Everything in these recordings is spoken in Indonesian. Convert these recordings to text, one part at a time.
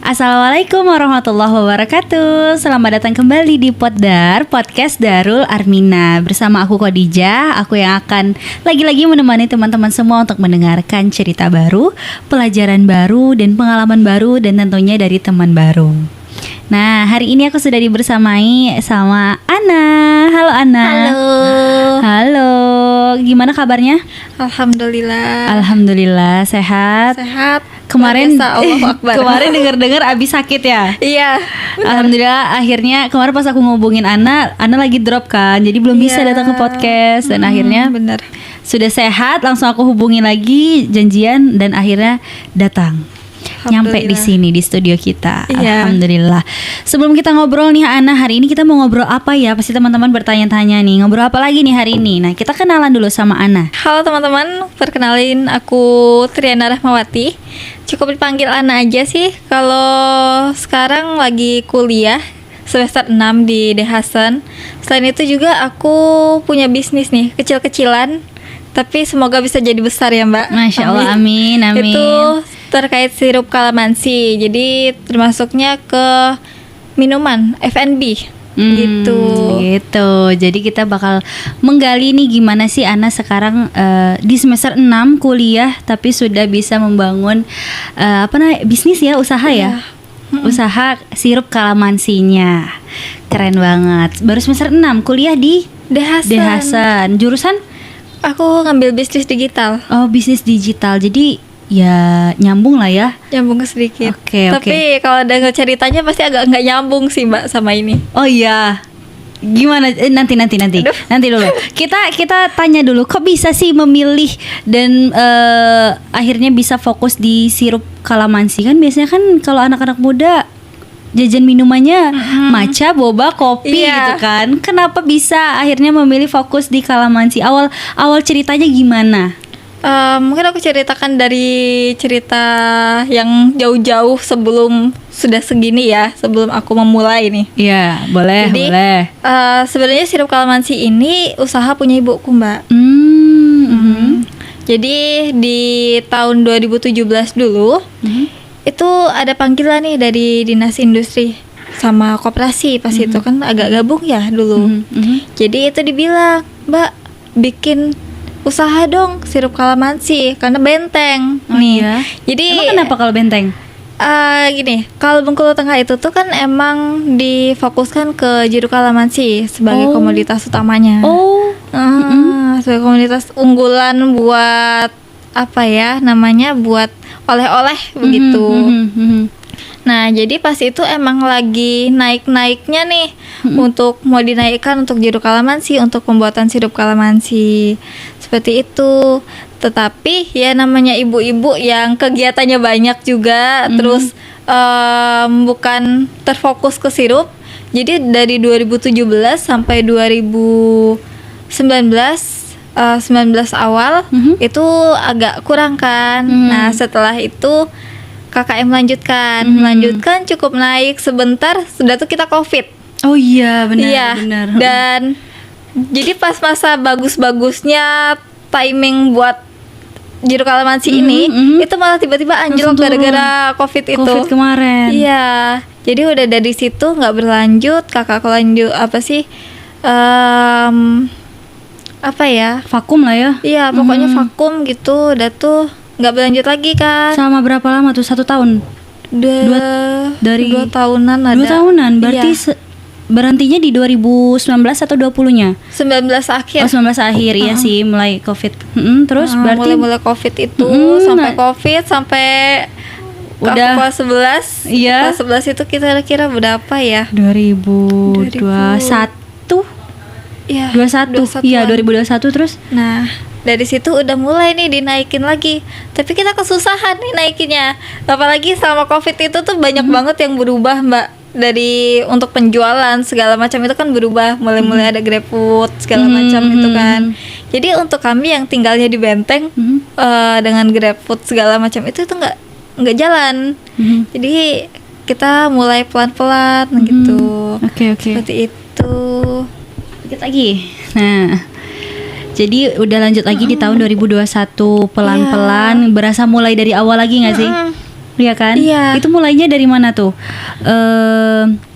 Assalamualaikum warahmatullahi wabarakatuh. Selamat datang kembali di Poddar, podcast Darul Armina. Bersama aku Khadijah, aku yang akan lagi-lagi menemani teman-teman semua untuk mendengarkan cerita baru, pelajaran baru, dan pengalaman baru, dan tentunya dari teman baru. Nah, hari ini aku sudah dibersamai sama Ana. Halo Ana. Halo, gimana kabarnya? Alhamdulillah sehat. Kemarin kemarin dengar-dengar abis sakit ya? Iya. Alhamdulillah akhirnya kemarin pas aku ngubungin Ana lagi drop kan, jadi belum bisa datang ke podcast dan akhirnya sudah sehat, langsung aku hubungin lagi janjian dan akhirnya datang. Nyampe di sini di studio kita. Alhamdulillah. Sebelum kita ngobrol nih Ana, hari ini kita mau ngobrol apa ya? Pasti teman-teman bertanya-tanya nih, ngobrol apa lagi nih hari ini? Nah, kita kenalan dulu sama Ana. Halo teman-teman, perkenalin aku Triana Rahmawati. Cukup dipanggil Ana aja sih. Kalau sekarang lagi kuliah semester 6 di The Hasan. Selain itu juga aku punya bisnis nih, kecil-kecilan. Tapi semoga bisa jadi besar ya Mbak. Masya Allah, amin. Itu terkait sirup kalamansi. Jadi termasuknya ke minuman F&B gitu. Jadi kita bakal menggali nih gimana sih Ana sekarang di semester 6 kuliah tapi sudah bisa membangun bisnis ya, usaha ya. Usaha sirup kalamansinya. Keren banget. Baru semester 6 kuliah di The Hasan. Jurusan? Aku ngambil bisnis digital. Oh, bisnis digital. Jadi ya nyambung lah ya. Nyambung sedikit. Tapi kalau denger ceritanya pasti agak nggak nyambung sih Mbak sama ini. Oh iya. Gimana? Nanti dulu. Kita tanya dulu. Kok bisa sih memilih dan akhirnya bisa fokus di sirup kalamansi? Kan biasanya kan kalau anak-anak muda jajan minumannya matcha, boba, kopi gitu kan. Kenapa bisa akhirnya memilih fokus di kalamansi? Awal ceritanya gimana? Mungkin aku ceritakan dari cerita yang jauh-jauh sebelum sudah segini ya, sebelum aku memulai nih. Iya, boleh. Jadi, sebenarnya sirup kalamansi ini usaha punya ibuku Mbak. Jadi di tahun 2017 dulu itu ada panggilan nih dari Dinas Industri sama Koperasi pas itu kan agak gabung ya dulu. Jadi itu dibilang, Mbak bikin usaha dong sirup kalamansi karena benteng nih. Iya. Jadi emang kenapa kalau benteng? Gini, kalau Bengkulu Tengah itu tuh kan emang difokuskan ke jeruk kalamansi sebagai komoditas utamanya. Sebagai komoditas unggulan buat buat oleh-oleh begitu. Nah, jadi pas itu emang lagi naik-naiknya nih untuk mau dinaikkan untuk jeruk kalamansi, untuk pembuatan sirup kalamansi. Seperti itu. Tetapi ya namanya ibu-ibu yang kegiatannya banyak juga, terus bukan terfokus ke sirup. Jadi dari 2017 sampai 2019 awal itu agak kurang kan. Nah, setelah itu KKM melanjutkan cukup naik sebentar, sudah tuh kita Covid. Oh iya, benar. Dan jadi pas masa bagus-bagusnya timing buat jeruk kalamansi ini itu malah tiba-tiba anjlok gara-gara Covid kemarin. Iya. Jadi udah dari situ nggak berlanjut, kakakku lanjut vakum lah ya. Iya, pokoknya vakum gitu, udah tuh nggak berlanjut lagi kan. Sama berapa lama tuh? 1 tahun? 2 tahunan ada. 2 tahunan, berarti berhentinya di 2019 atau 20-nya? 19 akhir. Oh, 19 akhir ya sih, mulai Covid. Terus berarti mulai Covid itu sampai Covid sampai udah kelas 11. Iya. Kelas 11 itu kira-kira berapa ya? 2021. Iya, 21. Iya, 2021 terus. Nah, dari situ udah mulai nih dinaikin lagi. Tapi kita kesusahan nih naikinnya. Apalagi selama Covid itu tuh banyak banget yang berubah, Mbak. Dari untuk penjualan segala macam itu kan berubah. Mulai ada GrabFood segala macam itu kan. Jadi untuk kami yang tinggalnya di Benteng dengan GrabFood segala macam itu tuh nggak jalan. Jadi kita mulai pelan-pelan gitu. Oke. Seperti itu. Dikit lagi. Nah, jadi udah lanjut lagi di tahun 2021 pelan-pelan berasa mulai dari awal lagi nggak sih? ya kan? Iya. Itu mulainya dari mana tuh?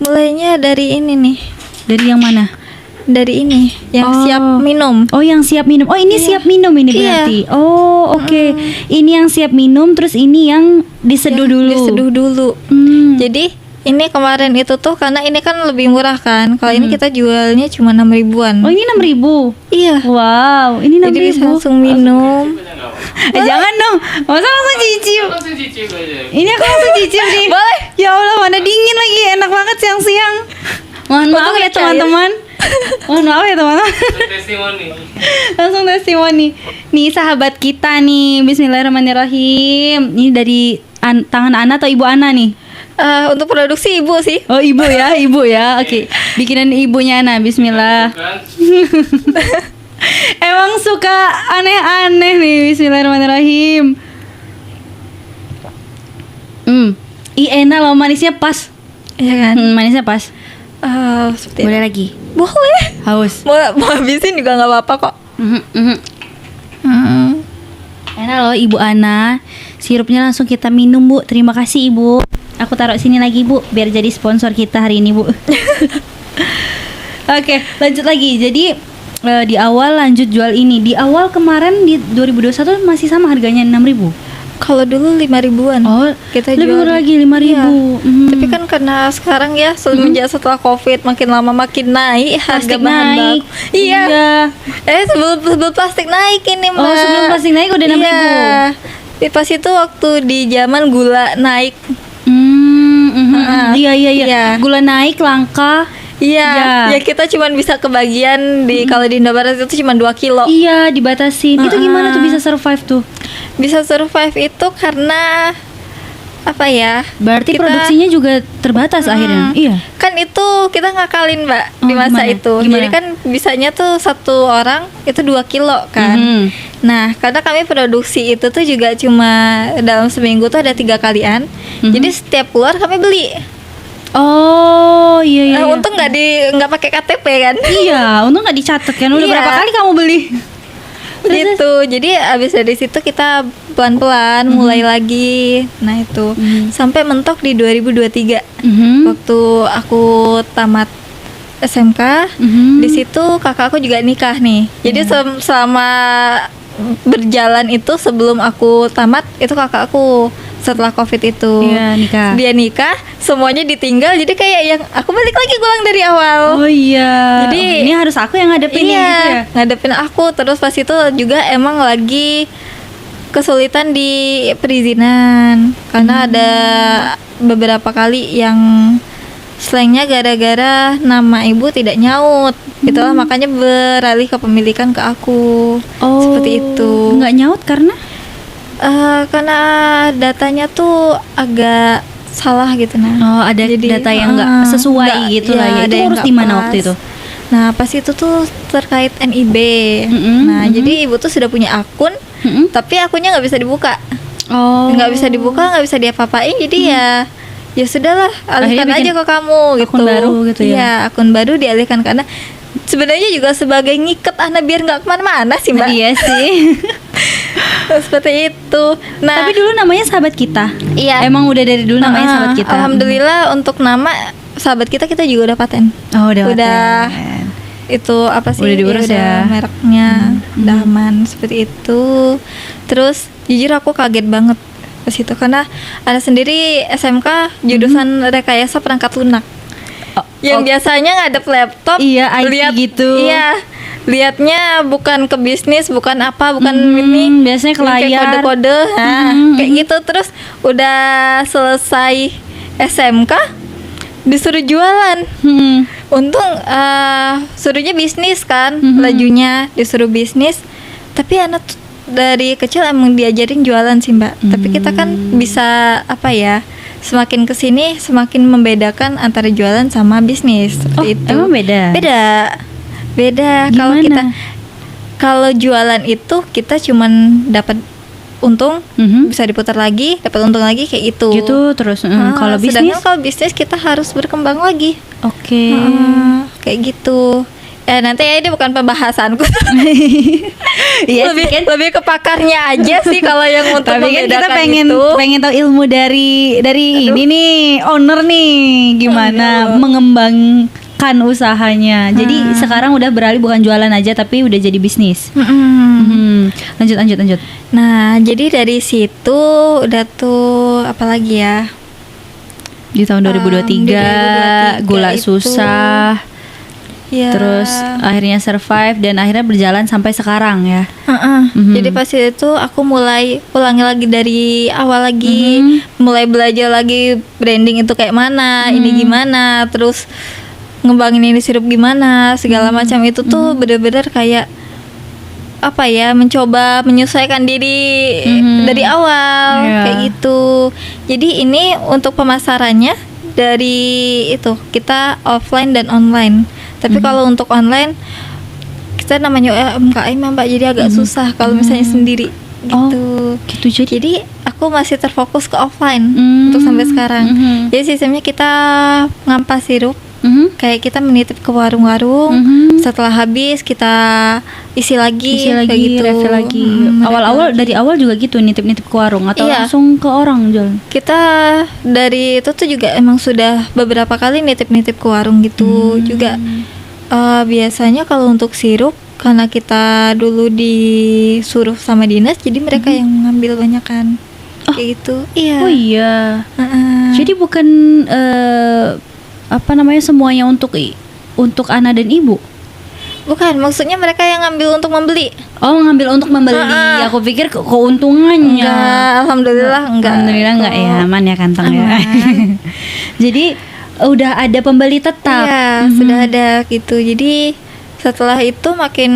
Mulainya dari ini nih. Dari yang mana? Dari ini yang siap minum. Oh, yang siap minum. Oh, ini siap minum ini berarti. Oh, oke. Ini yang siap minum, terus ini yang diseduh dulu. Diseduh dulu. Jadi ini kemarin itu tuh karena ini kan lebih murah kan. Kalau ini kita jualnya cuma 6.000-an. Oh, ini 6.000. Iya. Wow, ini 6.000. Jadi bisa langsung minum. Jangan dong. Masa langsung cicip? Ini aku langsung cicip nih. Boleh. Ya Allah, mana dingin lagi. Enak banget siang-siang. Mohon maaf ya teman-teman. Mohon maaf ya teman-teman. Langsung testimoni. Nih sahabat kita nih. Bismillahirrahmanirrahim. Ini dari tangan Ana atau Ibu Ana nih? Untuk produksi ibu sih. Oh, ibu ya, ibu ya. Oke. Bikinan ibunya Ana. Bismillah. Emang suka aneh-aneh nih. Bismillahirrahmanirrahim. Enak loh, manisnya pas. Iya kan? Manisnya pas. Seperti Boleh lagi? Boleh. Haus. Mau habisin juga nggak apa-apa kok. Enak loh Ibu Ana. Sirupnya langsung kita minum, Bu. Terima kasih Ibu. Aku taruh sini lagi, Bu, biar jadi sponsor kita hari ini, Bu. Oke, lanjut lagi. Jadi di awal lanjut jual ini. Di awal kemarin di 2021 masih sama harganya 6.000. Kalau dulu 5.000-an. Oh, kita lebih jual murah lagi 5.000. Iya. Tapi kan karena sekarang ya semenjak setelah Covid makin lama makin naik harga Plastik bahan naik. baku. Iya. Sebelum plastik naik ini, Mbak. Oh, sebelum plastik naik udah 6.000. Iya. Pas itu waktu di zaman gula naik. Iya. Gula naik langka. Iya, ya kita cuman bisa kebagian di kalau di Indomaret itu cuma 2 kilo. Iya, dibatasin. Itu gimana tuh bisa survive tuh? Bisa survive itu karena apa ya? Berarti produksinya juga terbatas akhirnya. Iya. Kan itu kita ngakalin, Mbak, di masa gimana? itu. Gimana? Jadi kan bisanya tuh satu orang itu 2 kilo kan. Nah, karena kami produksi itu tuh juga cuma dalam seminggu tuh ada 3 kalian. Jadi setiap keluar kami beli. Oh, iya. Untung nggak pakai KTP kan? Iya, untung nggak dicatat kan. Udah berapa kali kamu beli? Gitu. Jadi abis dari situ kita pelan-pelan mulai lagi. Nah itu sampai mentok di 2023 waktu aku tamat SMK. Di situ kakak aku juga nikah nih. Jadi selama berjalan itu sebelum aku tamat itu kakak aku setelah Covid itu nikah. Dia nikah, semuanya ditinggal. Jadi kayak yang aku balik lagi ngulang dari awal. Oh iya. Jadi ini harus aku yang ngadepin gitu ya. Ngadepin aku. Terus pas itu juga emang lagi kesulitan di perizinan karena ada beberapa kali yang slangnya gara-gara nama ibu tidak nyaut. Itulah makanya beralih kepemilikan ke aku. Seperti itu. Nggak nyaut karena datanya tuh agak salah gitu ada data yang nggak sesuai gitu lah ya. Itu harus di mana waktu itu? Nah pas itu tuh terkait NIB. Jadi ibu tuh sudah punya akun, tapi akunnya nggak bisa dibuka. Nggak bisa dibuka, nggak bisa diapa-apain. Jadi ya sudahlah, alihkan aja ke kamu gitu. Akun baru gitu ya? Iya, akun baru dialihkan karena sebenarnya juga sebagai ngiket anak biar nggak kemana-mana sih, Mbak. Iya sih. Seperti itu. Nah, tapi dulu namanya Sahabat Kita. Iya. Emang udah dari dulu namanya Sahabat Kita. Alhamdulillah untuk nama Sahabat Kita juga udah paten. Oh, udah paten. Itu apa sih? Udah diurus ya. Mereknya udah aman seperti itu. Terus jujur aku kaget banget pas itu karena ada sendiri SMK jurusan rekayasa perangkat lunak. Yang biasanya ngadep laptop, IT gitu. Iya. Lihatnya bukan ke bisnis, bukan ini, biasanya ke layar, kode-kode, kayak gitu. Terus udah selesai SMK disuruh jualan. Untung suruhnya bisnis kan, lajunya disuruh bisnis. Tapi anak dari kecil emang diajarin jualan sih, Mbak. Tapi kita kan bisa semakin kesini semakin membedakan antara jualan sama bisnis. Seperti itu. Emang beda kalau jualan itu kita cuman dapat untung, bisa diputar lagi, dapat untung lagi kayak gitu terus. Kalau bisnis kita harus berkembang lagi. Oke. Kayak gitu. nanti ya, ini bukan pembahasanku. Iya sih, kan? lebih ke pakarnya aja sih kalau yang untuk Tapi kan kita membedakan pengen itu. tahu ilmu dari ini nih, owner nih, gimana mengembangkan usahanya. Jadi sekarang udah beralih bukan jualan aja tapi udah jadi bisnis. Lanjut. Nah, jadi dari situ udah tuh apalagi ya? Di tahun 2023, 2023 gula itu, susah. ya. Terus akhirnya survive dan akhirnya berjalan sampai sekarang ya. Jadi pas itu aku mulai ulangi lagi dari awal lagi, mulai belajar lagi branding itu kayak mana, ini gimana, terus ngembangin ini sirup gimana, segala macam itu tuh bener-bener kayak apa ya, mencoba menyesuaikan diri dari awal kayak gitu. Jadi ini untuk pemasarannya dari itu kita offline dan online. Tapi kalau untuk online kita namanya UMKM Mbak, jadi agak susah kalau misalnya sendiri gitu. Gitu Jadi aku masih terfokus ke offline untuk sampai sekarang. Jadi sistemnya kita ngampas sirup, kayak kita menitip ke warung-warung. Setelah habis kita isi lagi kayak gitu. Refill lagi. Awal-awal dari awal juga gitu, nitip-nitip ke warung atau Iya. langsung ke orang jual? Kita dari itu tuh juga emang sudah beberapa kali nitip-nitip ke warung gitu juga. Biasanya kalau untuk sirup, karena kita dulu disuruh sama dinas, jadi mereka yang ngambil banyak kan. Kayak gitu. Iya. Oh iya. Jadi bukan apa namanya, semuanya untuk anak dan ibu? Bukan, maksudnya mereka yang ngambil untuk membeli. Oh, ngambil untuk membeli. Aku pikir keuntungannya. Enggak, alhamdulillah enggak. Alhamdulillah enggak ya, aman ya kantong ya. Jadi udah ada pembeli tetap. Iya, sudah ada gitu. Jadi setelah itu makin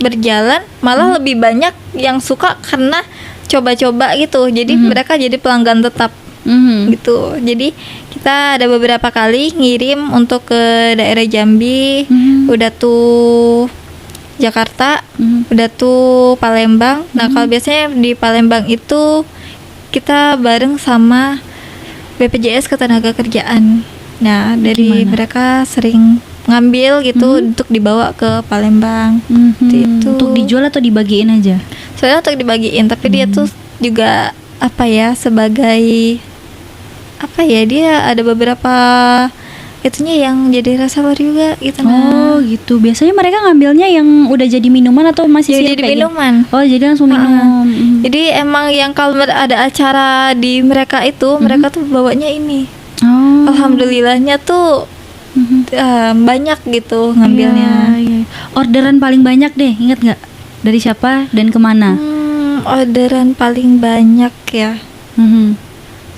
berjalan, malah lebih banyak yang suka karena coba-coba gitu. Jadi mereka jadi pelanggan tetap. Gitu. Jadi kita ada beberapa kali ngirim untuk ke daerah Jambi, udah tuh Jakarta, udah tuh Palembang. Nah, kalau biasanya di Palembang itu kita bareng sama BPJS Ketenagakerjaan. Nah, dari mereka sering ngambil gitu untuk dibawa ke Palembang. Itu Untuk dijual atau dibagiin aja? soalnya untuk dibagiin, tapi dia tuh juga apa ya, sebagai apa ya, dia ada beberapa itunya yang jadi reseller juga gitu. Oh gitu. Biasanya mereka ngambilnya yang udah jadi minuman atau masih Jadi sirup kayak gitu? minuman. Oh, jadi langsung minum. Jadi emang yang kalau ada acara di mereka itu, mereka tuh bawanya ini. Oh. Alhamdulillahnya tuh banyak gitu ngambilnya. Iya. Orderan paling banyak deh, ingat nggak? Dari siapa dan kemana? Orderan paling banyak ya.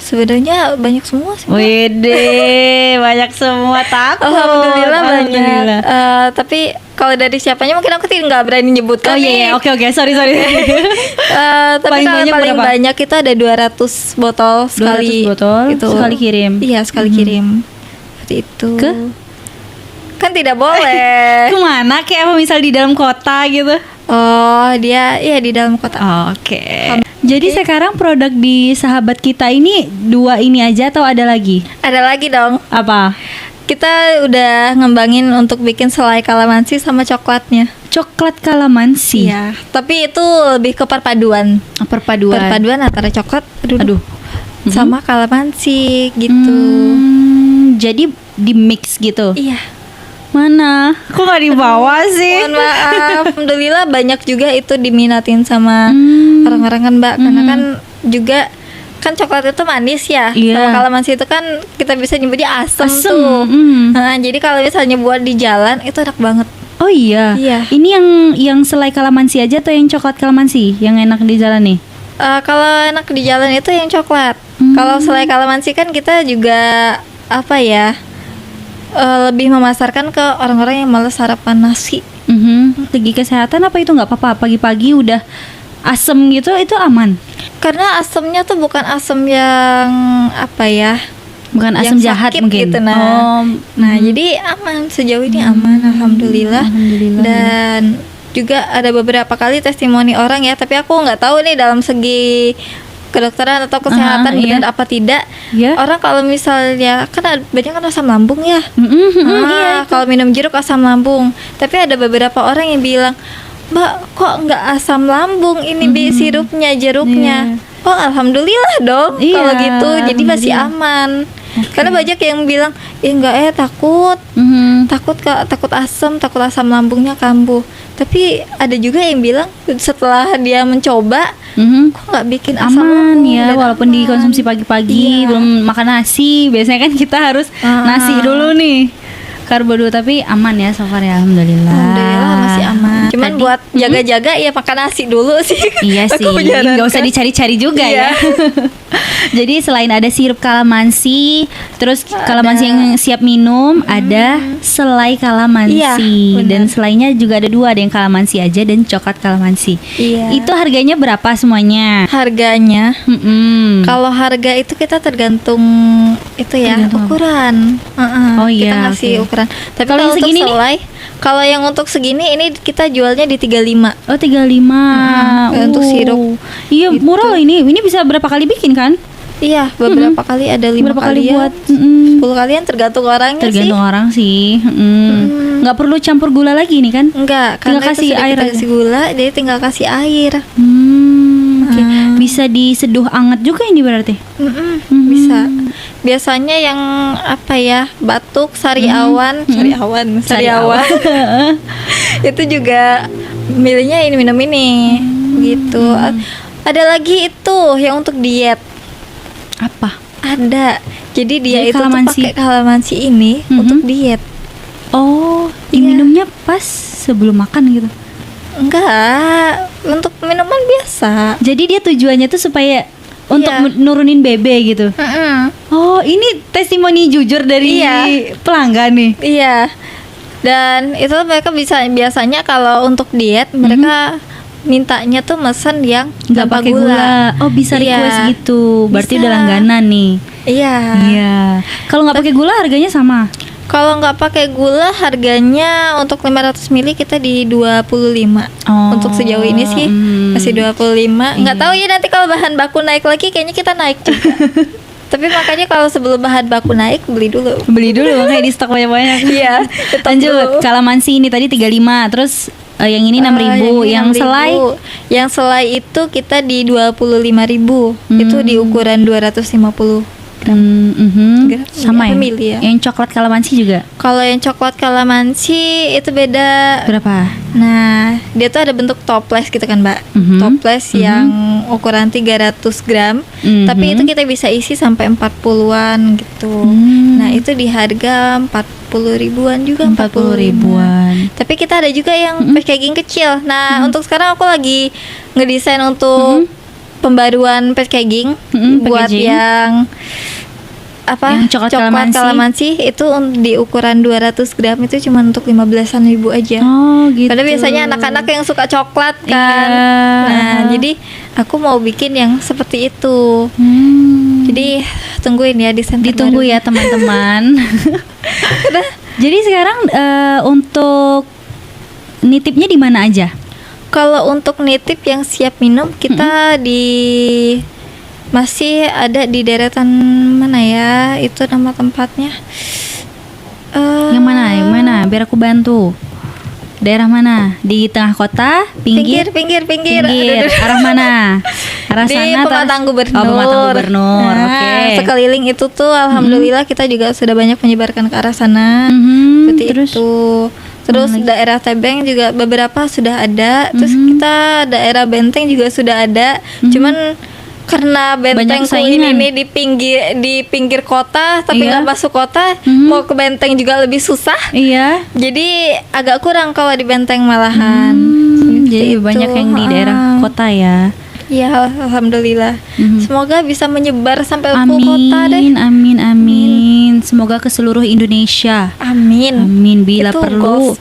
Sebenarnya banyak semua sih. Wede, banyak semua, takut. Alhamdulillah banyak. Tapi kalau dari siapanya mungkin aku nggak berani nyebutkan. Oh iya, oke, sorry. Tapi Paling kalau banyak paling berapa? banyak itu ada 200 botol 200 sekali. botol Gitu. sekali kirim. Iya, sekali kirim. Seperti itu. Ke? Kan tidak boleh. Kemana? Kayak apa, misal di dalam kota gitu? Oh, dia iya di dalam kota. Oke. Jadi sekarang produk di sahabat kita ini 2 ini aja atau ada lagi? Ada lagi dong. Apa? Kita udah ngembangin untuk bikin selai kalamansi sama coklatnya. Coklat kalamansi. Iya, tapi itu lebih ke perpaduan. Perpaduan antara coklat sama kalamansi gitu. Jadi di mix gitu. Iya. Mana? Kok nggak dibawa sih? Mohon maaf. Alhamdulillah banyak juga itu diminatin sama orang-orang kan Mbak, karena kan juga kan coklat itu manis ya. Iya. Sama kalamansi itu kan kita bisa nyebutnya asam Asem. tuh. Nah, jadi kalau misalnya buat di jalan itu enak banget. Oh iya. Iya. Ini yang selai kalamansi aja atau yang coklat kalamansi yang enak di jalan nih? Kalau enak di jalan itu yang coklat. Kalau selai kalamansi kan kita juga apa ya, lebih memasarkan ke orang-orang yang malas sarapan nasi. Segi kesehatan apa itu nggak apa-apa? Pagi-pagi udah asem gitu, itu aman? Karena asemnya tuh bukan asem yang apa ya, Bukan asam yang jahat sakit mungkin. gitu, nah jadi aman, sejauh ini aman, alhamdulillah. Alhamdulillah. Dan juga ada beberapa kali testimoni orang ya, tapi aku nggak tahu nih dalam segi kedokteran atau kesehatan iya. benar apa tidak. Iya. Orang kalau misalnya kan banyak kan asam lambung ya. Iya. Kalau minum jeruk asam lambung. Tapi ada beberapa orang yang bilang, "Mbak, kok nggak asam lambung ini sirupnya, jeruknya?" Oh, alhamdulillah dong. Iya, Kalau gitu jadi masih alhamdulillah. aman. Oke. Karena banyak yang bilang, enggak takut. Takut takut asam lambungnya kambuh. Tapi ada juga yang bilang setelah dia mencoba, kok nggak bikin asam aman lambung ya, dan walaupun aman. dikonsumsi pagi-pagi, Iya. belum makan nasi. Biasanya kan kita harus nasi dulu nih, karbo dulu, tapi aman ya so far ya, alhamdulillah. Alhamdulillah masih aman. Cuman Tadi- buat jaga-jaga ya makan nasi dulu sih. Iya sih, Aku menyarankan. nggak usah dicari-cari juga Iya. ya. Jadi selain ada sirup kalamansi, terus kalamansi yang siap minum, ada selai kalamansi. Iya, benar. Dan selainya juga ada dua, ada yang kalamansi aja dan coklat kalamansi. Iya. Itu harganya berapa semuanya? Harganya Kalau kalau harga itu kita tergantung itu ya, Tergantung apa? ukuran. Oh Kita iya, ngasih oke. ukuran. Tapi Kalau kalau yang untuk segini nih? selai, kalau yang untuk segini ini kita jualnya di 35. Oh 35. Untuk sirup. Iya Gitu. murah loh ini. Ini bisa berapa kali bikin kan? Iya, beberapa kali ada 5 Berapa kali kalian, buat? Mm-mm. 10 kalian tergantung orangnya Tergantung sih. orang sih. Nggak perlu campur gula lagi nih kan? Enggak, Tinggal karena kasih itu sudah air kita aja. kasih gula, jadi tinggal kasih air. Oke. Bisa diseduh anget juga ini berarti. Bisa. Biasanya yang apa ya, batuk, sariawan, sariawan. Itu juga milihnya ini minum ini, gitu. Ada lagi itu yang untuk diet. Apa? Ada. Jadi dia Jadi itu tuh kalamansi. pakai kalamansi ini untuk diet. Oh, Iya. diminumnya pas sebelum makan gitu. Enggak, untuk minuman biasa. Jadi dia tujuannya tuh supaya untuk Iya. nurunin BB gitu. Oh, ini testimoni jujur dari Iya. pelanggan nih. Iya. Dan itu mereka biasanya kalau untuk diet mereka mintanya tuh mesen yang Nggak tanpa pakai gula. Oh, bisa Iya. request gitu. Berarti Bisa. udah langganan nih. Iya. Iya. Kalau nggak pakai gula harganya sama. Kalau nggak pakai gula harganya untuk 500 ml kita di 25. Oh, Untuk sejauh ini sih masih 25. Nggak Iya. tahu ya nanti kalau bahan baku naik lagi kayaknya kita naik juga. Tapi makanya kalau sebelum bahan baku naik beli dulu. Beli dulu makanya di stok banyak-banyak. Iya, tetap Lanjut, dulu. kalamansi ini tadi 35, terus yang ini 6.000, yang ini 6.000. selai Yang selai itu kita di 25.000. Itu di ukuran 250 gram. Gram, sama ya. apa mili ya? Yang coklat kalamansi juga Kalau yang coklat kalamansi itu beda. berapa? Nah, dia tuh ada bentuk toples gitu kan, Mbak. Toples yang ukuran 300 gram. Tapi itu kita bisa isi sampai 40-an gitu. Nah, itu di harga 40 ribuan juga, 40 ribuan. Tapi kita ada juga yang packaging kecil. Nah, untuk sekarang aku lagi ngedesain untuk pembaruan packaging buat packaging. yang apa? Yang coklat kalamansi itu di ukuran 200 gram itu cuma untuk 15-an ribu aja. Oh gitu. Padahal biasanya anak-anak yang suka coklat kan. Iya. Nah, jadi aku mau bikin yang seperti itu. Jadi tungguin ya desain Ditunggu terbaru. ya teman-teman. Jadi sekarang untuk nitipnya di mana aja? Kalau untuk nitip yang siap minum kita masih ada di deretan mana ya? Itu nama tempatnya. Yang mana? Yang mana? Biar aku bantu. Daerah mana? Di tengah kota? Pinggir? Pinggir. Pinggir. Aduh. Arah mana? Arah Di sana? Pematang Gubernur. Oh, Pematang Gubernur. Nah, Oke. sekeliling itu tuh alhamdulillah kita juga sudah banyak menyebarkan ke arah sana. Seperti Terus? itu. Terus daerah Tebeng juga beberapa sudah ada. Terus kita daerah Benteng juga sudah ada. Cuman karena Banyak Bentengku saingan. ini di pinggir kota tapi Iya. nggak masuk kota, mau ke Benteng juga lebih susah. Iya. Jadi agak kurang kalau di Benteng malahan. Jadi Seperti banyak itu. yang di daerah kota ya. Ya, alhamdulillah. Semoga bisa menyebar sampai ke kota deh. Amin. Semoga ke seluruh Indonesia. Amin. Amin. Bila Itu perlu, goals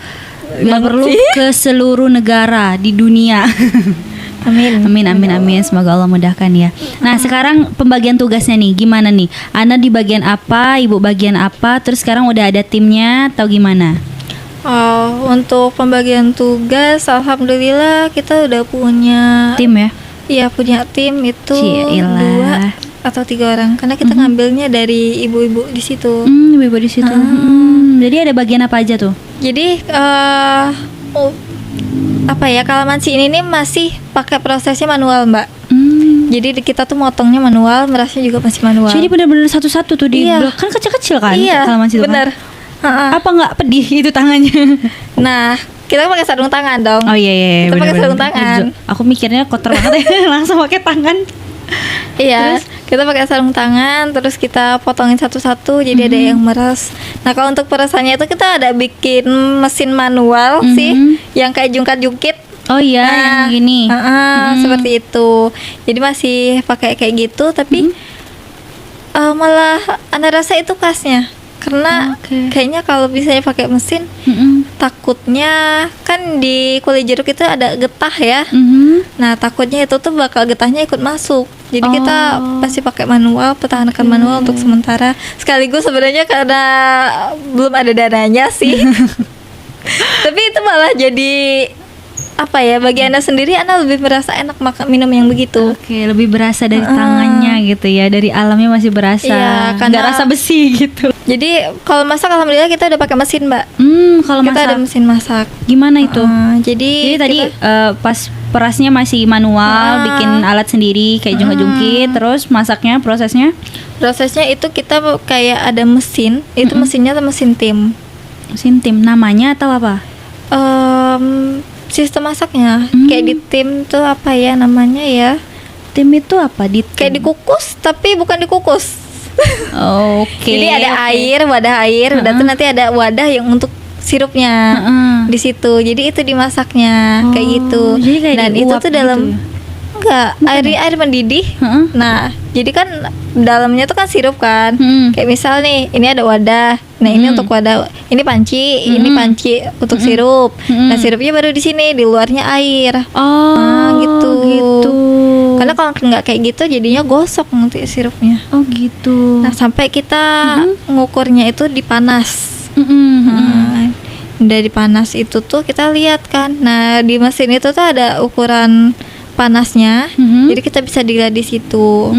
bila banget perlu sih. ke seluruh negara di dunia. Amin. Amin. Semoga Allah mudahkan ya. Nah, sekarang pembagian tugasnya nih, gimana nih? Ana di bagian apa, Ibu bagian apa? Terus sekarang udah ada timnya atau gimana? Oh, untuk pembagian tugas, alhamdulillah kita udah punya Tim ya? Iya, punya tim itu Cielah. 2 atau 3 orang karena kita ngambilnya dari ibu-ibu di situ. Ibu di situ. Jadi ada bagian apa aja tuh? Jadi apa ya, kalamansi ini nih masih pakai prosesnya manual, Mbak. Jadi kita tuh motongnya manual, merasnya juga masih manual. Jadi benar-benar satu-satu tuh di blok, kan kecil-kecil kan? Iya, kalamansi itu bener. Kan? Apa nggak pedih itu tangannya? Nah, kita pakai sarung tangan dong. Oh iya. Kita pakai sarung bener. tangan. Aku mikirnya kotor banget ya, langsung pakai tangan. Iya, kita pakai sarung tangan, terus kita potongin satu-satu, jadi ada yang meres. Nah, kalau untuk peresannya itu kita ada bikin mesin manual sih, yang kayak jungkat-jungkit. Oh iya, yang gini. Seperti itu. Jadi masih pakai kayak gitu, tapi malah Ana rasa itu khasnya. Karena kayaknya kalau misalnya pakai mesin, takutnya kan di kulit jeruk itu ada getah ya. Nah, takutnya itu tuh bakal getahnya ikut masuk. Jadi kita pasti pakai manual, pertahankan manual untuk sementara. Sekaligus sebenarnya karena belum ada dananya sih. Tapi itu malah jadi apa ya, bagi Anda sendiri Anda lebih merasa enak makan minum yang begitu. Oke, lebih berasa dari tangannya gitu ya, dari alamnya masih berasa. Iya, nggak rasa besi gitu. Jadi kalau masak alhamdulillah kita udah pakai mesin, Mbak. Kalau kita masak ada mesin masak. gimana itu? Jadi tadi pas perasnya masih manual, bikin alat sendiri kayak jungkit-jungkit, terus masaknya prosesnya itu kita kayak ada mesin, itu mesinnya tuh mesin tim. Mesin tim namanya atau apa? Sistem masaknya kayak di tim tuh apa ya namanya ya? Tim itu apa? Kayak dikukus tapi bukan dikukus. Oke. Jadi ada air, wadah air, udah tuh nanti ada wadah yang untuk sirupnya di situ. Jadi itu dimasaknya kayak gitu. Jadi kayak dan itu tuh dalam gitu. enggak, air mendidih. Nah, jadi kan dalamnya tuh kan sirup kan. Kayak misal nih, ini ada wadah. Nah, ini untuk wadah, ini panci, ini panci untuk sirup. Nah, sirupnya baru di sini, di luarnya air. Nah, gitu. Karena kalau nggak kayak gitu jadinya gosok nanti sirupnya. Oh, gitu. Nah, sampai kita ngukurnya itu dipanas. Nah, udah dipanas itu tuh kita lihat kan. Nah, di mesin itu tuh ada ukuran panasnya, jadi kita bisa dilihat di situ.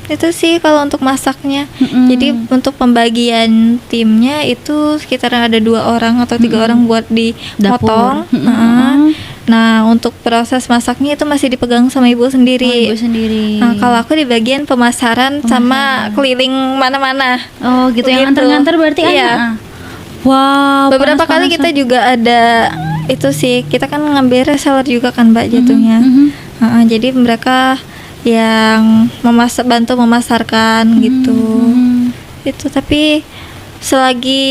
Itu sih kalau untuk masaknya. Jadi untuk pembagian timnya itu sekitar ada 2 orang atau 3 orang buat dipotong. Nah, untuk proses masaknya itu masih dipegang sama ibu sendiri. Nah, kalau aku di bagian pemasaran sama keliling mana-mana. Oh, gitu. Yang antar-antar berarti iya. Wow. Beberapa kali kita juga ada itu sih, kita kan ngambil reseller juga kan, Mbak, jatuhnya. Jadi mereka yang bantu memasarkan gitu. Itu tapi selagi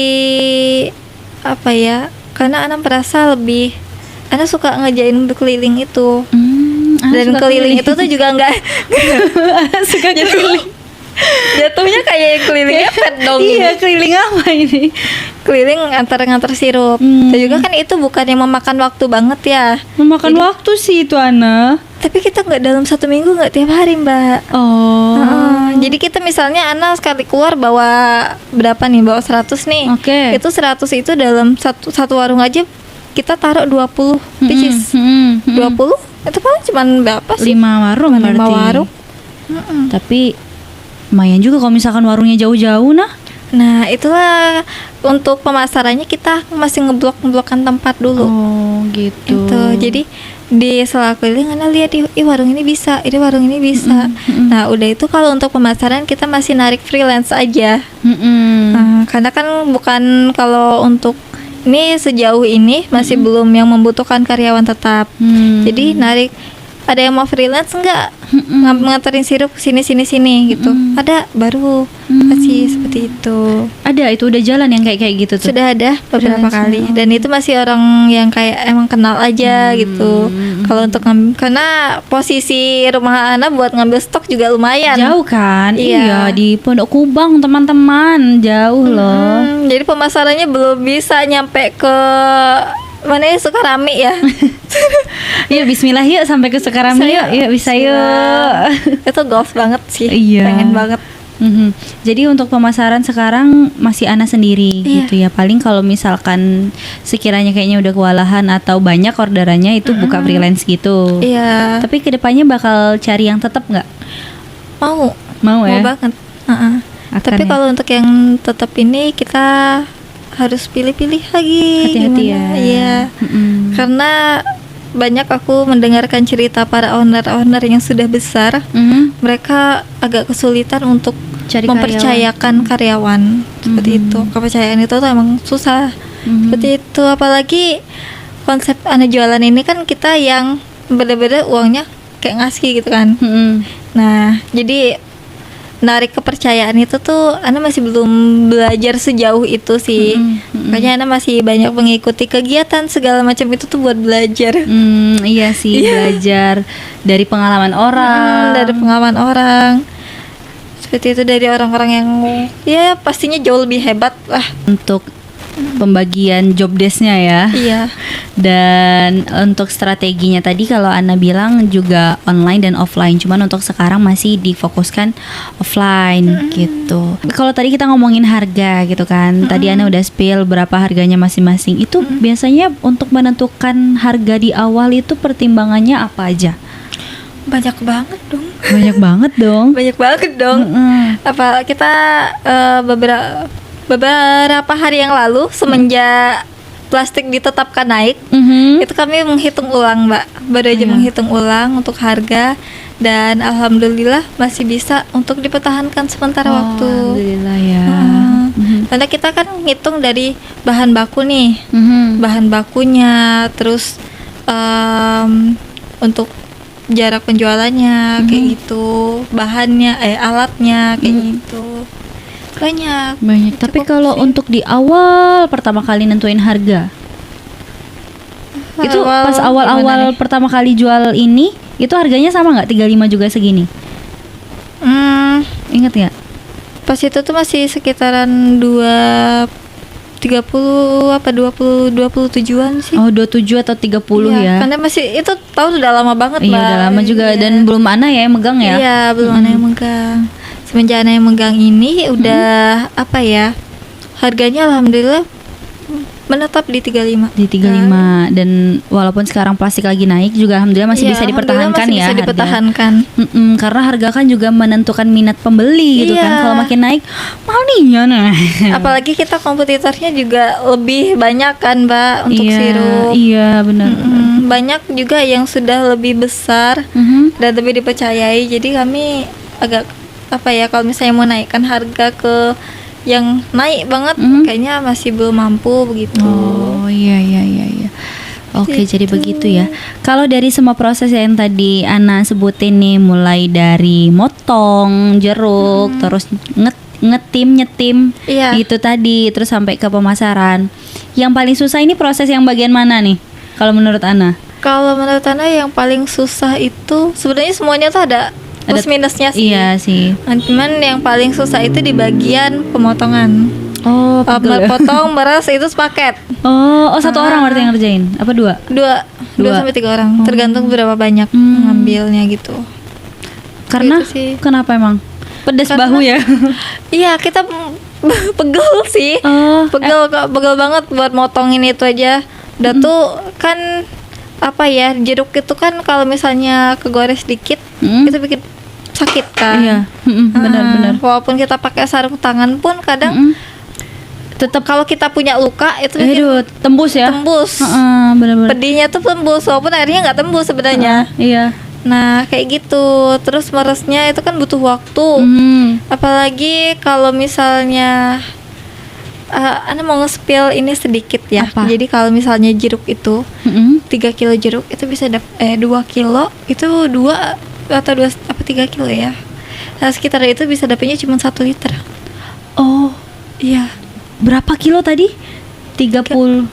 apa ya, karena Ana merasa lebih Ana suka ngejain berkeliling itu. Dan keliling itu tuh juga enggak suka keliling. Jatuhnya kayak kelilingnya pet dong. Iya, keliling apa ini? Keliling ngantar sirup. Dan juga kan itu bukan yang memakan waktu banget ya. Memakan waktu sih itu, Ana. Tapi kita nggak dalam 1 minggu, nggak tiap hari, Mbak. Jadi kita misalnya Ana sekali keluar bawa berapa nih? Bawa 100 nih. Itu 100 itu dalam satu warung aja kita taruh 20 pieces. 20 itu paling cuman berapa sih? 5 warung berarti. 5 warung. Tapi lumayan juga kalau misalkan warungnya jauh-jauh, Nah, itulah untuk pemasarannya kita masih ngeblokkan tempat dulu. Oh, gitu. Jadi di sela keliling Ana lihat warung ini bisa, ini warung ini bisa. Nah, udah itu kalau untuk pemasaran kita masih narik freelance aja. Nah, karena kan bukan kalau untuk ini sejauh ini masih belum yang membutuhkan karyawan tetap. Jadi narik, ada yang mau freelance enggak? Nganterin sirup sini gitu. Ada, baru masih seperti itu. Ada, itu udah jalan yang kayak gitu tuh. Sudah ada beberapa kali. Dan itu masih orang yang kayak emang kenal aja gitu. Kalau untuk karena posisi rumah Ana buat ngambil stok juga lumayan. Jauh kan? Iya, di Pondok Kubang, teman-teman. Jauh loh. Jadi pemasarannya belum bisa nyampe ke mana ya, Sukarami ya. Yuk, bismillah yuk sampai ke Sukarami yuk. Yuk, bisa yuk. Itu goals banget sih. Iya. Pengen banget. Jadi untuk pemasaran sekarang masih Ana sendiri gitu ya. Paling kalau misalkan sekiranya kayaknya udah kewalahan atau banyak orderannya itu buka freelance gitu. Iya. Tapi kedepannya bakal cari yang tetap nggak? Mau ya? Mau banget. Tapi ya? kalau untuk yang tetap ini kita harus pilih-pilih lagi. Hati-hati ya. Iya. Karena banyak aku mendengarkan cerita para owner-owner yang sudah besar, mereka agak kesulitan untuk Cari mempercayakan karyawan seperti itu. Kepercayaan itu tuh emang susah. Seperti itu, apalagi konsep Ana jualan ini kan kita yang bener-bener uangnya kayak ngasih gitu kan. Nah, jadi narik kepercayaan itu tuh Ana masih belum belajar sejauh itu sih. Makanya Ana masih banyak mengikuti kegiatan segala macam itu tuh buat belajar. Iya sih, belajar dari pengalaman orang. Seperti itu, dari orang-orang yang ya pastinya jauh lebih hebat lah. Untuk pembagian job desk-nya ya. Iya. Dan untuk strateginya tadi kalau Ana bilang juga online dan offline. Cuman untuk sekarang masih difokuskan offline gitu. Kalau tadi kita ngomongin harga gitu kan. Tadi Ana udah spill berapa harganya masing-masing. Itu biasanya untuk menentukan harga di awal itu pertimbangannya apa aja? Banyak banget dong. Banyak banget dong. Apa kita beberapa hari yang lalu semenjak plastik ditetapkan naik, itu kami menghitung ulang, Mbak. Baru aja menghitung ulang untuk harga, dan alhamdulillah masih bisa untuk dipertahankan sementara waktu. Alhamdulillah ya. Karena kita kan ngitung dari bahan baku nih, bahan bakunya, terus untuk jarak penjualannya kayak gitu, bahannya, alatnya kayak gitu. Banyak. Tapi kalau untuk di awal pertama kali nentuin harga, itu pas awal-awal pertama kali jual ini, itu harganya sama nggak? 35 juga segini? Ingat nggak? Pas itu tuh masih sekitaran 27-an sih. Oh, 27 atau 30 ya. Karena masih itu tahun udah lama banget, Mbak. Iya, udah lama juga dan belum Ana ya yang megang ya. Iya, belum Ana yang megang. Semenjak Ana yang megang ini udah apa ya? Harganya alhamdulillah menetap di 35. Di 35 dan walaupun sekarang plastik lagi naik juga alhamdulillah masih bisa dipertahankan ya. Bisa dipertahankan. Karena harga kan juga menentukan minat pembeli gitu kan. Kalau makin naik mahal nih ya. Apalagi kita kompetitornya juga lebih banyak kan, Mbak, untuk sirup. Iya, benar. Banyak juga yang sudah lebih besar dan lebih dipercayai. Jadi kami agak apa ya, kalau misalnya mau naikkan harga ke yang naik banget, kayaknya masih belum mampu begitu. Oh iya. Oke, jadi begitu ya. Kalau dari semua proses yang tadi Ana sebutin nih, mulai dari motong jeruk, terus nyetim, itu tadi, terus sampai ke pemasaran. Yang paling susah ini proses yang bagian mana nih? Kalau menurut Ana? Kalau menurut Ana yang paling susah itu sebenarnya semuanya tuh ada plus minusnya sih. Iya sih. Cuman yang paling susah itu di bagian pemotongan. Oh, potong, meres itu sepaket. Oh, satu orang berarti yang ngerjain? Apa dua? Dua sampai 3 orang, tergantung berapa banyak ngambilnya gitu. Karena gitu kenapa emang? Pedas bahu ya? Iya, kita pegel sih. Pegel banget buat motongin itu aja. Udah tuh kan apa ya, jeruk itu kan kalau misalnya kegores dikit itu bikin sakit kan. Iya, benar. Walaupun kita pakai sarung tangan pun kadang tetap kalau kita punya luka itu tembus ya. Benar-benar. Pedihnya tuh tembus walaupun airnya nggak tembus sebenarnya. Iya. Nah kayak gitu. Terus meresnya itu kan butuh waktu. Apalagi kalau misalnya Ana mau nge-spill ini sedikit ya. Apa? Jadi kalau misalnya jeruk itu 3 kilo jeruk itu bisa 2 kilo itu 2 atau 3 kilo ya. Nah sekitar itu bisa dapatnya cuma 1 liter. Oh iya. Berapa kilo tadi? 3 kilo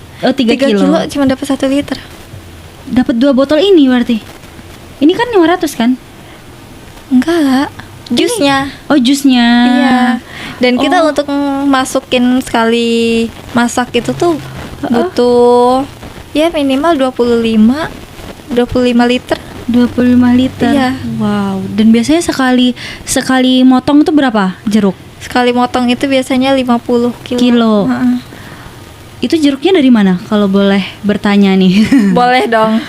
cuma dapat 1 liter. Dapat 2 botol ini berarti. Ini kan 500 kan? Enggak, jusnya. Oh, jusnya. Iya. Dan kita untuk masukin sekali masak itu tuh butuh ya minimal 25 liter 25 liter. Iya. Wow. Dan biasanya sekali motong tuh berapa jeruk? Sekali motong itu biasanya 50 kilo. Kilo. Itu jeruknya dari mana kalau boleh bertanya nih? Boleh dong.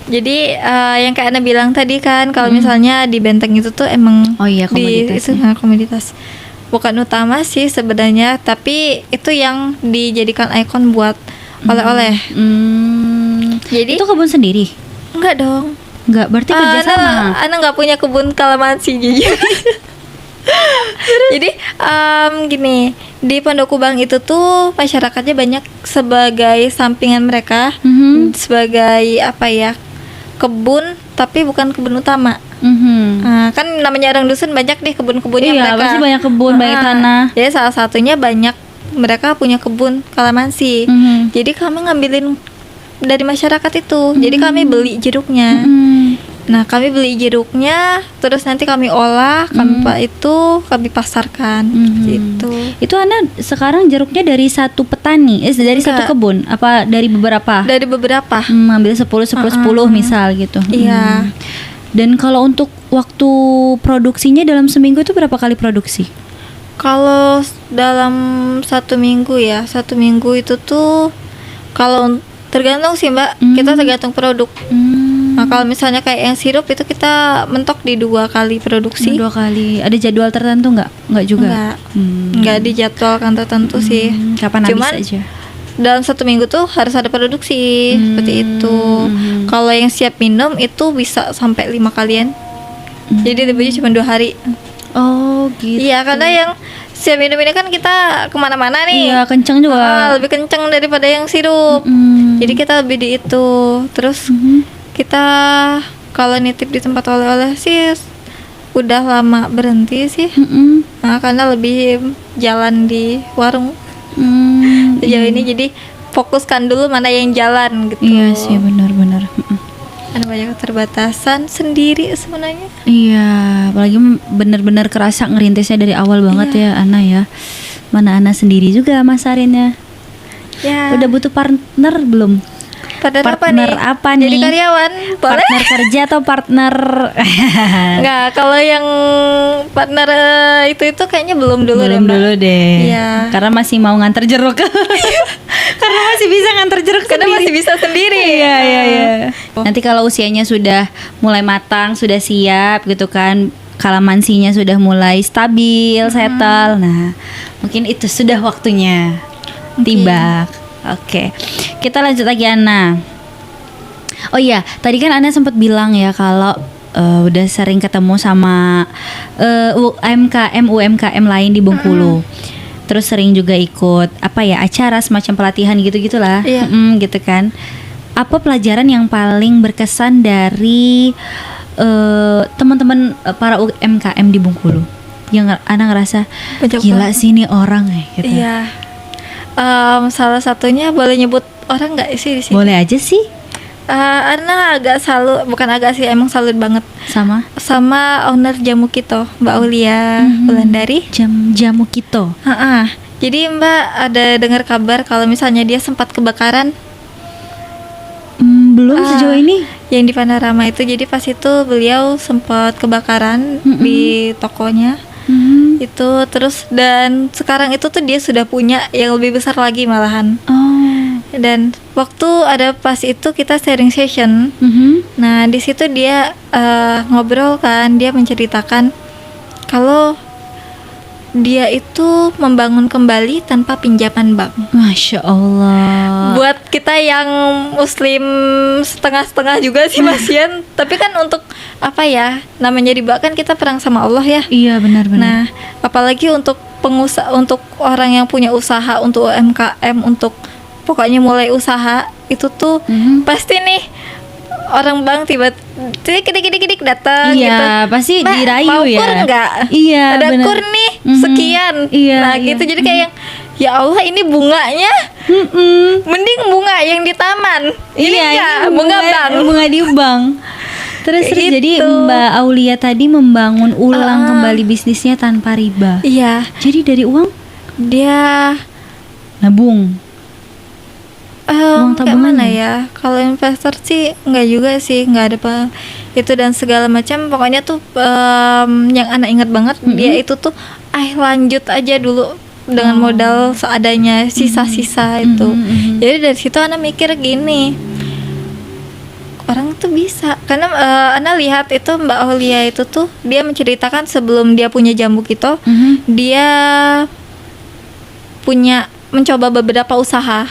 Jadi yang kayak Ana bilang tadi kan, kalau misalnya di Benteng itu tuh emang komoditas. Komoditas. Bukan utama sih sebenarnya, tapi itu yang dijadikan ikon buat oleh-oleh. Jadi itu kebun sendiri? Enggak dong. Enggak, berarti kerjasama. Ana nggak punya kebun kalamansi jujur. Jadi gini, di Pondok Kubang itu tuh masyarakatnya banyak sebagai sampingan mereka, sebagai apa ya, kebun tapi bukan kebun utama. Kan namanya orang dusun banyak deh kebun-kebunnya mereka. Iya, pasti banyak kebun, banyak tanah. Jadi salah satunya banyak mereka punya kebun kalamansi. Jadi kami ngambilin dari masyarakat itu. Jadi kami beli jeruknya. Nah, kami beli jeruknya, terus nanti kami olah, kami pasarkan, gitu. Itu Anda sekarang jeruknya dari satu petani, dari satu kebun, apa dari beberapa? Dari beberapa. Ambil 10 misal gitu. Iya. Dan kalau untuk waktu produksinya dalam seminggu itu berapa kali produksi? Kalau dalam 1 minggu ya, 1 minggu itu tuh kalau tergantung sih Mbak, kita tergantung produk. Nah, kalau misalnya kayak yang sirup itu kita mentok di 2 kali produksi. 2 kali. Ada jadwal tertentu nggak? Nggak juga. Nggak dijadwalkan tertentu sih. Kapan Cuman habis aja? dalam 1 minggu tuh harus ada produksi seperti itu. Kalau yang siap minum itu bisa sampai 5 kalian. Jadi lebihnya cuma 2 hari. Oh gitu. Iya, karena yang siap minum ini kan kita kemana-mana nih. Iya, kenceng juga. Lebih kenceng daripada yang sirup. Jadi kita lebih di itu. Terus kita kalau nitip di tempat oleh-oleh sih udah lama berhenti sih. Nah, karena lebih jalan di warung. Sejauh ini jadi fokuskan dulu mana yang jalan gitu. Iya sih, benar-benar. Ada banyak keterbatasan sendiri sebenarnya. Iya, apalagi benar-benar kerasa ngerintisnya dari awal banget ya Ana ya. Mana Ana sendiri juga masarinnya. Ya. Udah butuh partner belum? Partner apa nih? Jadi karyawan, boleh? Partner kerja atau partner? Enggak, kalau yang partner itu kayaknya belum dulu deh. Iya. Karena masih mau nganter jeruk. Karena masih bisa nganter jeruk karena sendiri. masih bisa sendiri. Iya. Nanti kalau usianya sudah mulai matang, sudah siap gitu kan, kalamansinya sudah mulai stabil, settle. Nah, mungkin itu sudah waktunya tiba. Oke. Kita lanjut lagi Ana. Oh iya, tadi kan Ana sempat bilang ya kalau udah sering ketemu sama UMKM lain di Bengkulu. Terus sering juga ikut acara semacam pelatihan gitu-gitulah. Gitu kan. Apa pelajaran yang paling berkesan dari teman-teman para UMKM di Bengkulu yang Ana ngerasa gila sih nih orang gitu. Iya. Salah satunya boleh nyebut orang nggak sih di sini? Boleh aja sih. Ana agak salut, bukan agak sih, emang salut banget sama owner Jamu Kito, Mbak Aulia Wulandari. Jamu Kito. Jadi Mbak ada dengar kabar kalau misalnya dia sempat kebakaran? Belum sejauh ini. Yang di Panorama itu, jadi pas itu beliau sempat kebakaran di tokonya. Itu terus, dan sekarang itu tuh dia sudah punya yang lebih besar lagi malahan. Dan waktu ada pas itu kita sharing session. Nah di situ dia ngobrol kan, dia menceritakan kalau dia itu membangun kembali tanpa pinjaman bank. Masya Allah. Buat kita yang muslim setengah-setengah juga sih Mas Yan. Tapi kan untuk namanya riba kan kita perang sama Allah ya. Iya benar-benar. Nah apalagi untuk pengusaha, untuk orang yang punya usaha, untuk UMKM, untuk pokoknya mulai usaha itu tuh pasti nih orang bank tiba-tiba datang gitu. Iya, pasti dirayu mau ya. Kur enggak? Iya, ada bener. kur nih sekian. Iya, gitu. Jadi kayak yang ya Allah, ini bunganya mending bunga yang di taman. Ini enggak bunga bank. Bunga di bank. Terus Gitu. Jadi Mbak Aulia tadi membangun ulang kembali bisnisnya tanpa riba. Iya. Jadi dari uang dia nabung. Uang kayak tabungan mana ya? Kalau investor sih enggak juga sih, enggak ada itu dan segala macam. Pokoknya tuh yang Ana ingat banget dia itu tuh lanjut aja dulu dengan modal seadanya, sisa-sisa itu. Jadi dari situ Ana mikir gini, orang tuh bisa, karena Ana lihat itu Mbak Aulia itu tuh dia menceritakan sebelum dia punya Jambu Kito, dia mencoba beberapa usaha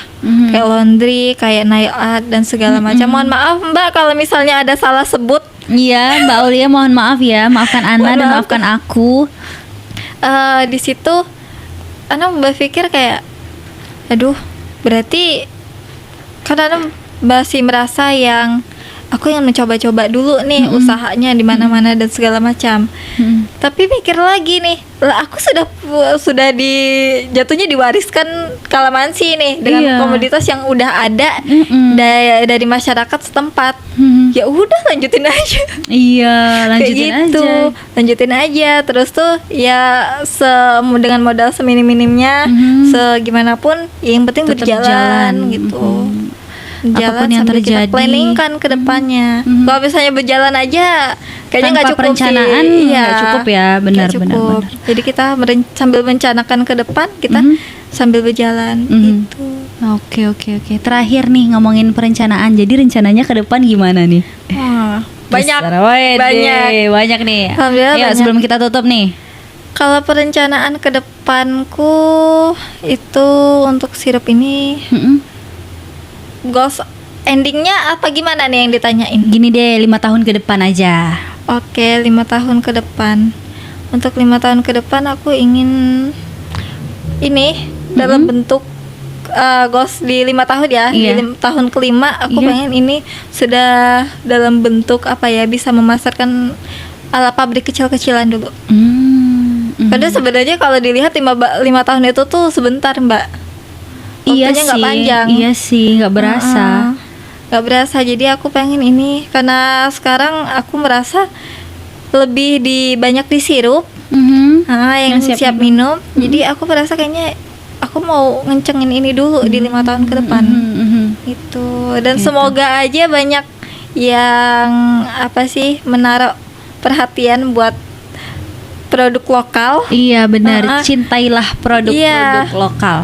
kayak laundry, kayak nail art dan segala macam. Mohon maaf Mbak kalau misalnya ada salah sebut. Iya Mbak Aulia, mohon maaf ya, maafkan Ana dan maafkan aku. Di situ Ana berpikir kayak, aduh, berarti karena Ana masih merasa yang aku yang mencoba-coba dulu nih usahanya di mana-mana dan segala macam. Tapi mikir lagi nih, lah aku sudah jatuhnya diwariskan kalamansi nih dengan komoditas yang udah ada dari masyarakat setempat. Ya udah lanjutin aja. Iya, lanjutin gitu. aja. Lanjutin aja. Terus tuh ya dengan modal seminim-minimnya, segimanapun yang penting Tetap berjalan gitu. Jalan apapun yang sambil terjadi, kita planningkan ke depannya. Kalau misalnya berjalan aja kayaknya nggak cukup perencanaan, sih. nggak cukup ya, benar. Jadi kita sambil merencanakan ke depan, kita sambil berjalan gitu. Oke. Terakhir nih ngomongin perencanaan. Jadi rencananya ke depan gimana nih? Wah, banyak nih. Alhamdulillah Ya, banyak. sebelum kita tutup nih. Kalau perencanaan ke depanku itu untuk sirup ini, goals endingnya apa gimana nih yang ditanyain? Gini deh, 5 tahun ke depan aja. Oke, 5 tahun ke depan. Untuk 5 tahun ke depan aku ingin ini dalam bentuk goals di 5 tahun ya. Iya. Di tahun kelima aku pengen ini sudah dalam bentuk apa ya, bisa memasarkan ala pabrik kecil-kecilan dulu. Padahal sebenarnya kalau dilihat 5 tahun itu tuh sebentar Mbak. Iya Waktunya nggak sih, panjang. iya sih, nggak berasa. Nggak berasa. Jadi aku pengen ini karena sekarang aku merasa lebih banyak di sirup, yang siap minum. Jadi aku merasa kayaknya aku mau ngencengin ini dulu di 5 tahun ke depan. Itu. Dan semoga aja banyak yang menaruh perhatian buat produk lokal. Iya benar, cintailah produk-produk lokal.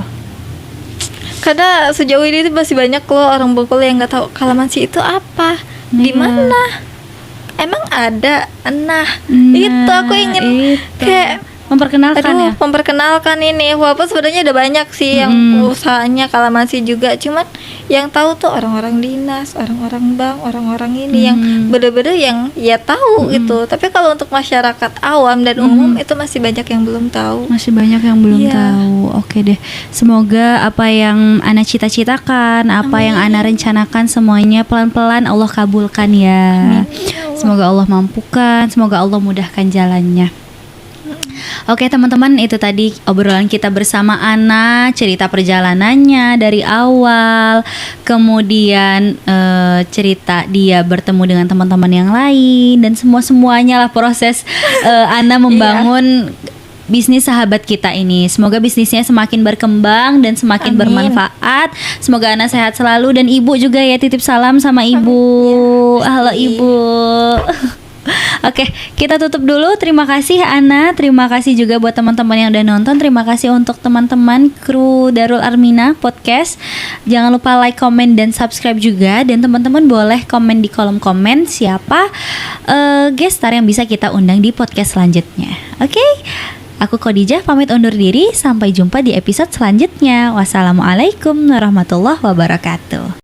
Karena sejauh ini masih banyak loh orang Bengkulu yang nggak tahu kalamansi itu apa, di mana, emang ada, itu aku ingin kayak memperkenalkan ini. Walaupun sebenarnya ada banyak sih yang usahanya kalamansi juga, cuman yang tahu tuh orang-orang dinas, orang-orang bank, orang-orang ini yang bener-bener yang ya tahu gitu. Tapi kalau untuk masyarakat awam dan umum itu masih banyak yang belum tahu. Tahu. Oke deh. Semoga apa yang Ana cita-citakan, apa yang Ana rencanakan semuanya pelan-pelan Allah kabulkan ya. Semoga Allah mampukan, semoga Allah mudahkan jalannya. Oke teman-teman, itu tadi obrolan kita bersama Ana, cerita perjalanannya dari awal, kemudian cerita dia bertemu dengan teman-teman yang lain, dan semuanya lah proses Ana membangun bisnis sahabat kita ini. Semoga bisnisnya semakin berkembang dan semakin bermanfaat. Semoga Ana sehat selalu, dan ibu juga ya, titip salam sama ibu. Halo ibu. Oke, kita tutup dulu. Terima kasih Ana, terima kasih juga buat teman-teman yang udah nonton. Terima kasih untuk teman-teman kru Darul Armina Podcast. Jangan lupa like, komen, dan subscribe juga. Dan teman-teman boleh komen di kolom komen siapa guest star yang bisa kita undang di podcast selanjutnya. Oke, aku Khadijah pamit undur diri. Sampai jumpa di episode selanjutnya. Wassalamualaikum warahmatullahi wabarakatuh.